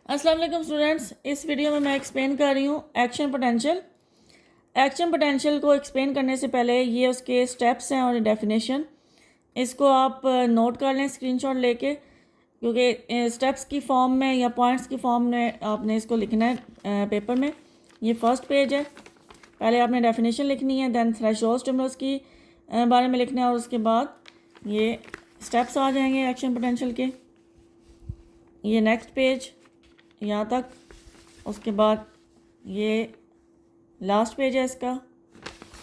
अस्सलाम वालेकुम स्टूडेंट्स, इस वीडियो में मैं एक्सप्लेन कर रही हूँ एक्शन पोटेंशियल। एक्शन पोटेंशियल को एक्सप्लेन करने से पहले ये उसके स्टेप्स हैं और डेफिनेशन, इसको आप नोट कर लें स्क्रीनशॉट लेके, क्योंकि स्टेप्स की फॉर्म में या पॉइंट्स की फॉर्म में आपने इसको लिखना है पेपर में। ये फर्स्ट पेज है, पहले आपने डेफिनेशन लिखनी है, दैन थ्रेशोल्ड स्टिमुलस की बारे में लिखना है और उसके बाद ये स्टेप्स आ जाएंगे एक्शन पोटेंशियल के। ये नेक्स्ट पेज यहाँ तक, उसके बाद ये लास्ट पेज है इसका,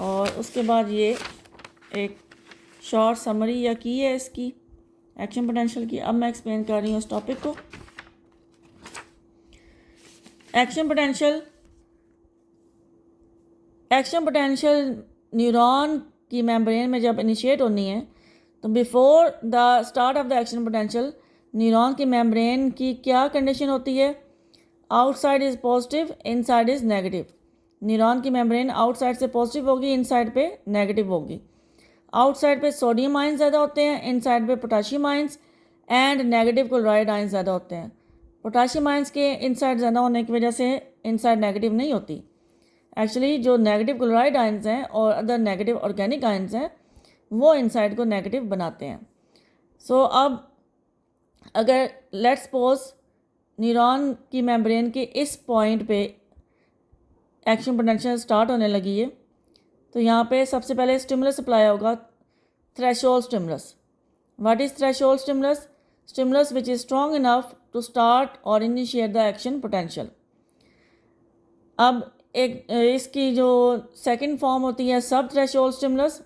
और उसके बाद ये एक शॉर्ट समरी या की है इसकी एक्शन पोटेंशियल की। अब मैं एक्सप्लेन कर रही हूँ इस टॉपिक को। एक्शन पोटेंशियल न्यूरॉन की मेम्ब्रेन में जब इनिशिएट होनी है तो before the start of the action potential neuron की मेम्ब्रेन की क्या कंडीशन होती है? Outside is positive, inside is negative. Neuron की मेम्ब्रेन आउटसाइड से पॉजिटिव होगी, इनसाइड पे नेगेटिव होगी। आउटसाइड पे सोडियम आयन ज़्यादा होते हैं, इनसाइड पे potassium ions and negative chloride ion ज़्यादा होते हैं। पोटाशियम आयन्स के इनसाइड ज़्यादा होने की वजह से इनसाइड नेगेटिव नहीं होती। एक्चुअली जो नेगेटिव क्लोराइड आयन्स हैं और अदर नेगेटिव ऑर्गेनिक आयन्स हैं वो इनसाइड को नेगेटिव बनाते हैं। सो अब अगर लेट्स सपोज न्यूरॉन की मेम्ब्रेन के इस पॉइंट पे एक्शन पोटेंशियल स्टार्ट होने लगी है, तो यहाँ पे सबसे पहले स्टिमुलस अप्लाई होगा, threshold stimulus. What is threshold stimulus? Stimulus which is strong enough to start और इनिशिएट द एक्शन पोटेंशियल। अब एक इसकी जो सेकंड फॉर्म होती है sub threshold stimulus.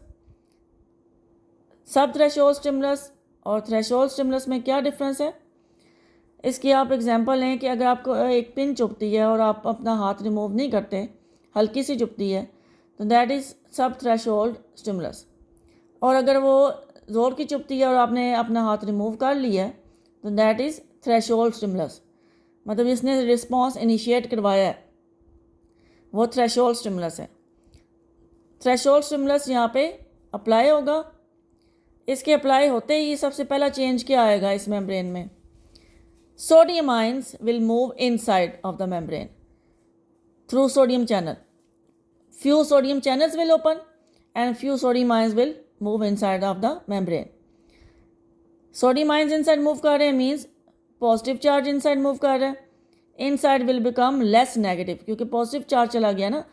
Sub threshold stimulus और थ्रेशोल्ड स्टिमुलस में क्या डिफरेंस है? इसकी आप एग्जांपल लें कि अगर आपको एक पिन चुभती है और आप अपना हाथ रिमूव नहीं करते, हल्की सी चुभती है, तो दैट इज़ सब थ्रेशोल्ड स्टिमुलस। और अगर वो ज़ोर की चुभती है और आपने अपना हाथ रिमूव कर लिया है, तो दैट इज़ थ्रेशोल्ड स्टिमुलस। मतलब इसने रिस्पॉन्स इनिशिएट करवाया है, वो थ्रेशोल्ड स्टिमुलस है। थ्रेशोल्ड स्टिमुलस यहाँ पे अप्लाई होगा। इसके अप्लाई होते ही सबसे पहला चेंज क्या आएगा इस मेम्ब्रेन में? Sodium ions will move inside of the membrane through sodium channel. Few sodium channels will open and few sodium ions will move inside of the membrane. Sodium ions inside move कर रहे हैं means positive charge inside move कर रहा है. Inside will become less negative, क्योंकि positive charge चला गया ना,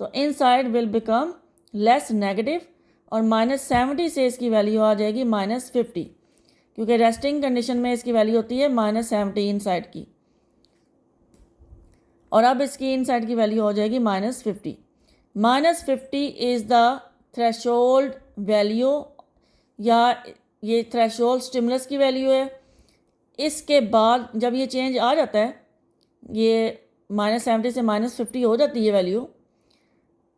तो inside will become less negative और -70 से इसकी वैल्यू आ जाएगी -50, क्योंकि रेस्टिंग कंडीशन में इसकी वैल्यू होती है -70 इनसाइड की, और अब इसकी इनसाइड की वैल्यू हो जाएगी -50। -50 इज़ द थ्रेशोल्ड वैल्यू, या ये थ्रेशोल्ड स्टिमुलस की वैल्यू है। इसके बाद जब ये चेंज आ जाता है, ये -70 से -50 हो जाती है वैल्यू,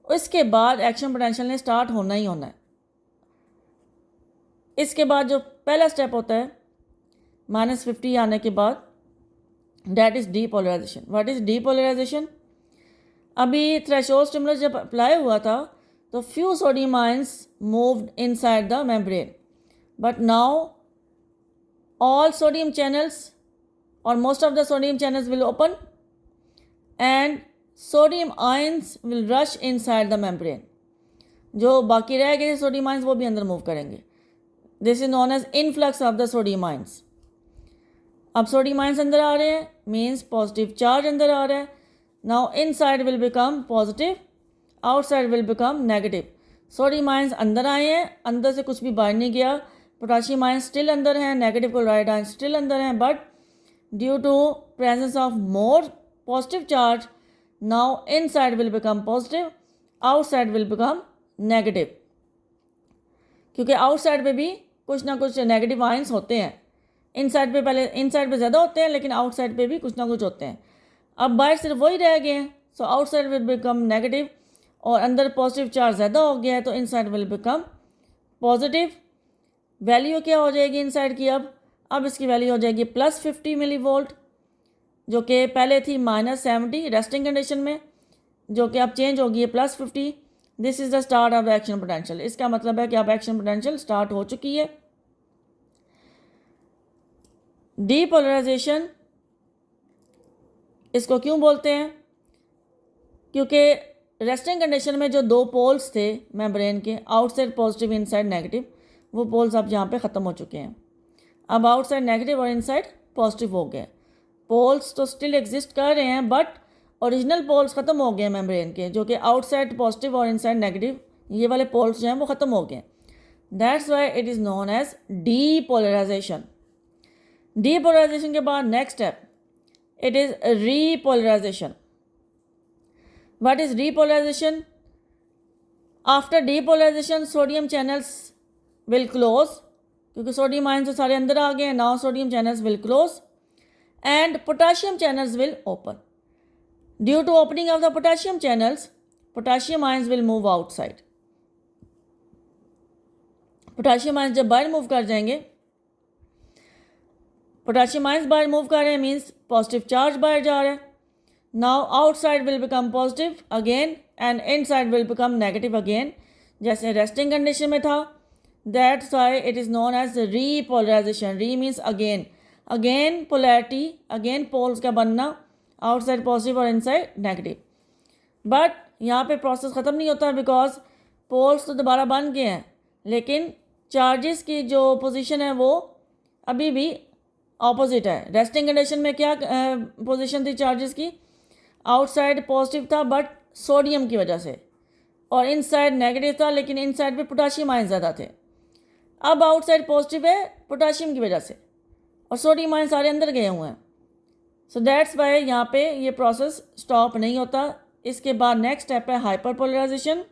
इसके बाद एक्शन पोटेंशियल ने स्टार्ट होना ही होना है। इसके बाद जो पहला स्टेप होता है -50 आने के बाद, that is depolarization. What is depolarization? अभी थ्रेशोल्ड स्टिमुलस जब अप्लाई हुआ था तो few sodium ions moved inside the membrane, but now all sodium channels or most of the sodium channels will open and sodium ions will rush inside the membrane. जो बाकी रह गए sodium ions वो भी अंदर मूव करेंगे। This is known as influx of the sodium ions. अब sodium ions अंदर आ रहे हैं मीन्स पॉजिटिव चार्ज अंदर आ रहा है। Now inside will become positive, outside will become negative. Sodium ions अंदर आए हैं, अंदर से कुछ भी बाहर नहीं गया। पोटाशियम आयन स्टिल अंदर हैं, नेगेटिव क्लोराइड आयन स्टिल अंदर हैं, but due to presence of more positive charge now inside will become positive, outside will become negative, क्योंकि आउटसाइड पे भी कुछ ना कुछ नेगेटिव आयंस होते हैं। इनसाइड पे पहले इनसाइड पे ज़्यादा होते हैं, लेकिन आउटसाइड पे भी कुछ ना कुछ होते हैं। अब बाहर सिर्फ वही रह गए हैं, so outside will become negative, और अंदर पॉजिटिव चार्ज ज़्यादा हो गया है तो inside will become positive. Value क्या हो जाएगी इनसाइड की? अब इसकी वैल्यू हो जाएगी +50 मिलीवोल्ट, जो कि पहले थी -70 रेस्टिंग कंडीशन में, जो कि अब चेंज हो गई है +50। This is the start of the action potential. इसका मतलब है कि अब एक्शन पोटेंशियल स्टार्ट हो चुकी है। डीपोलराइजेशन इसको क्यों बोलते हैं? क्योंकि रेस्टिंग कंडीशन में जो दो पोल्स थे मेम्ब्रेन के, आउटसाइड पॉजिटिव इनसाइड नेगेटिव, वो पोल्स अब यहाँ पे ख़त्म हो चुके हैं। अब आउटसाइड नेगेटिव और इनसाइड पॉजिटिव हो गए। पोल्स तो स्टिल एग्जिस्ट कर रहे हैं बट ओरिजिनल पोल्स ख़त्म हो गए मेम्ब्रेन के, जो कि आउटसाइड पॉजिटिव और इनसाइड नेगेटिव, ये वाले पोल्स जो हैं वो ख़त्म हो गए। That's why it is known as depolarization. Depolarization के बाद next step, it is repolarization. What is repolarization? After depolarization sodium channels will close, क्योंकि सोडियम आयन तो सारे अंदर आ गए हैं। Now sodium channels will close and potassium channels will open. Due to opening of the potassium channels, potassium ions will move outside. potassium ions जब बाहर move कर जाएंगे, potassium ions बाहर मूव कर रहे हैं मीन्स पॉजिटिव चार्ज बाहर जा रहा है। Now outside will become positive again and inside will become negative again, जैसे रेस्टिंग कंडीशन में था। That's why it is known as repolarization. Re means again, again polarity, again poles का बनना, outside positive और इनसाइड नेगेटिव। बट यहाँ पे process ख़त्म नहीं होता बिकॉज पोल्स तो दोबारा बन गए हैं, लेकिन चार्जेस की जो पोजीशन है वो अभी भी ऑपोजिट है। रेस्टिंग कंडीशन में क्या पोजीशन थी चार्जेस की? आउटसाइड पॉजिटिव था बट सोडियम की वजह से, और इनसाइड नेगेटिव था लेकिन इनसाइड पे पोटाशियम आयन ज़्यादा थे। अब आउटसाइड पॉजिटिव है पोटाशियम की वजह से, और सोडियम आयन सारे अंदर गए हुए हैं। सो दैट्स वाई यहाँ पे ये प्रोसेस स्टॉप नहीं होता। इसके बाद नेक्स्ट स्टेप है हाइपरपोलराइजेशन।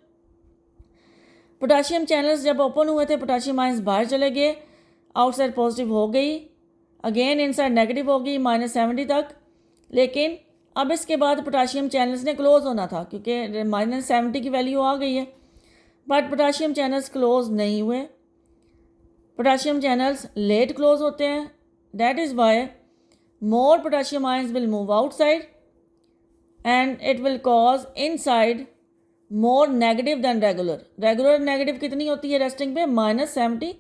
पोटाशियम चैनल्स जब ओपन हुए थे, पोटाशियम आयन्स बाहर चले गए, आउटसाइड पॉजिटिव हो गई, अगेन इनसाइड नेगेटिव हो गई -70 तक। लेकिन अब इसके बाद पोटाशियम चैनल्स ने क्लोज होना था क्योंकि -70 की वैल्यू आ गई है, बट पोटाशियम चैनल्स क्लोज नहीं हुए। पोटाशियम चैनल्स लेट क्लोज होते हैं। That is why more potassium ions will move outside and it will cause inside more negative than regular. Regular negative कितनी होती है रेस्टिंग पे? -70।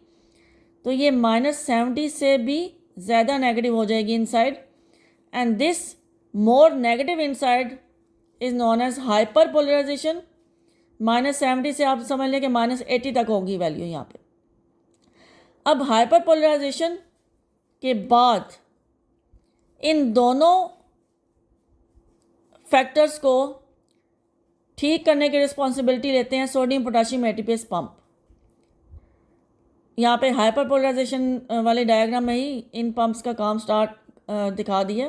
तो ये -70 से भी ज़्यादा नेगेटिव हो जाएगी inside, and this more negative inside is known as hyperpolarization. -70 से आप समझ लें कि -80 तक होगी वैल्यू यहाँ पे। अब हाइपर पोलराइजेशन के बाद इन दोनों फैक्टर्स को ठीक करने की रिस्पॉन्सिबिलिटी लेते हैं सोडियम पोटाशियम एटीपीएस पंप। यहाँ पे हाइपर पोलराइजेशन वाले डायग्राम में ही इन पंप्स का काम स्टार्ट दिखा दिया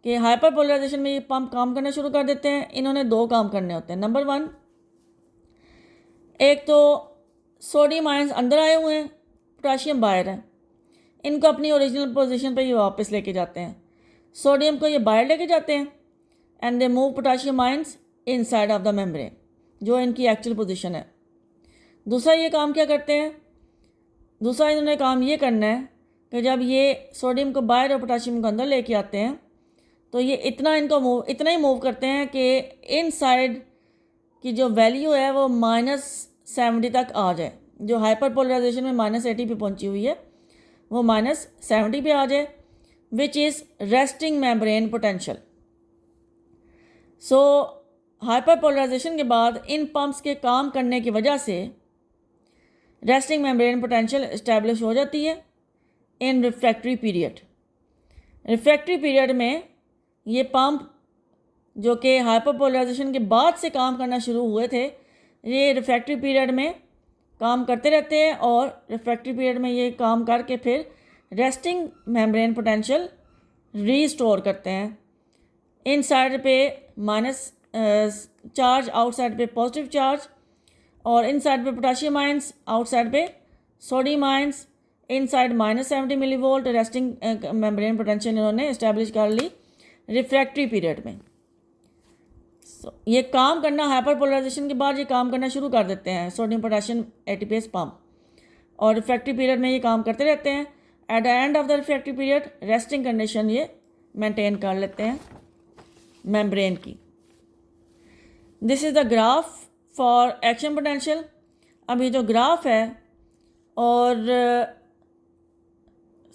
कि हाइपर पोलराइजेशन में ये पंप काम करना शुरू कर देते हैं। इन्होंने दो काम करने होते हैं। नंबर 1, एक तो सोडियम आयंस अंदर आए हुए हैं, पोटाशियम बाहर है, इनको अपनी ओरिजिनल पोजीशन पे ये वापस लेके जाते हैं। सोडियम को ये बाहर लेके जाते हैं and they move potassium ions inside of the membrane, जो इनकी एक्चुअल पोजीशन है। दूसरा ये काम क्या करते हैं? दूसरा इन्होंने काम ये करना है कि जब ये सोडियम को बाहर और पोटाशियम को अंदर लेके आते हैं तो ये इतना ही मूव करते हैं कि इनसाइड की जो वैल्यू है वो -70 तक आ जाए। जो हाइपर पोलराइजेशन में -80 पे पहुंची हुई है वो -70 पे आ जाए, which is resting membrane potential. So hyperpolarization के बाद इन पंप्स के काम करने की वजह से रेस्टिंग मेम्ब्रेन पोटेंशियल इस्टेब्लिश हो जाती है इन रिफ्रैक्टरी पीरियड। रिफ्रैक्टरी पीरियड में ये पंप जो कि हाइपर पोलराइजेशन के बाद से काम करना शुरू हुए थे, ये रिफ्रैक्टरी पीरियड में काम करते रहते हैं और रिफ्रैक्टरी पीरियड में ये काम करके फिर रेस्टिंग मेम्ब्रेन पोटेंशियल रीस्टोर करते हैं। इनसाइड पे माइनस चार्ज, आउटसाइड पे पॉजिटिव चार्ज, और इनसाइड पे पोटाशियम आयंस, आउटसाइड पे sodium ions, inside -70 millivolt resting membrane potential इन्होंने इस्टेब्लिश कर ली रिफ्रैक्टरी पीरियड में। ये काम करना हाइपर पोलराइजेशन के बाद ये काम करना शुरू कर देते हैं सोडियम पोटाशियम एटीपीएस पंप, और रिफ्रैक्टरी पीरियड में ये काम करते रहते हैं। At the end of the refractory period resting condition ये मेंटेन कर लेते हैं मेम्ब्रेन की। This is the graph for action potential. अब ये जो ग्राफ है और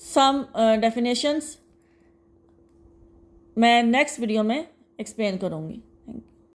सम डेफिनेशंस, मैं नेक्स्ट वीडियो में एक्सप्लेन करूँगी।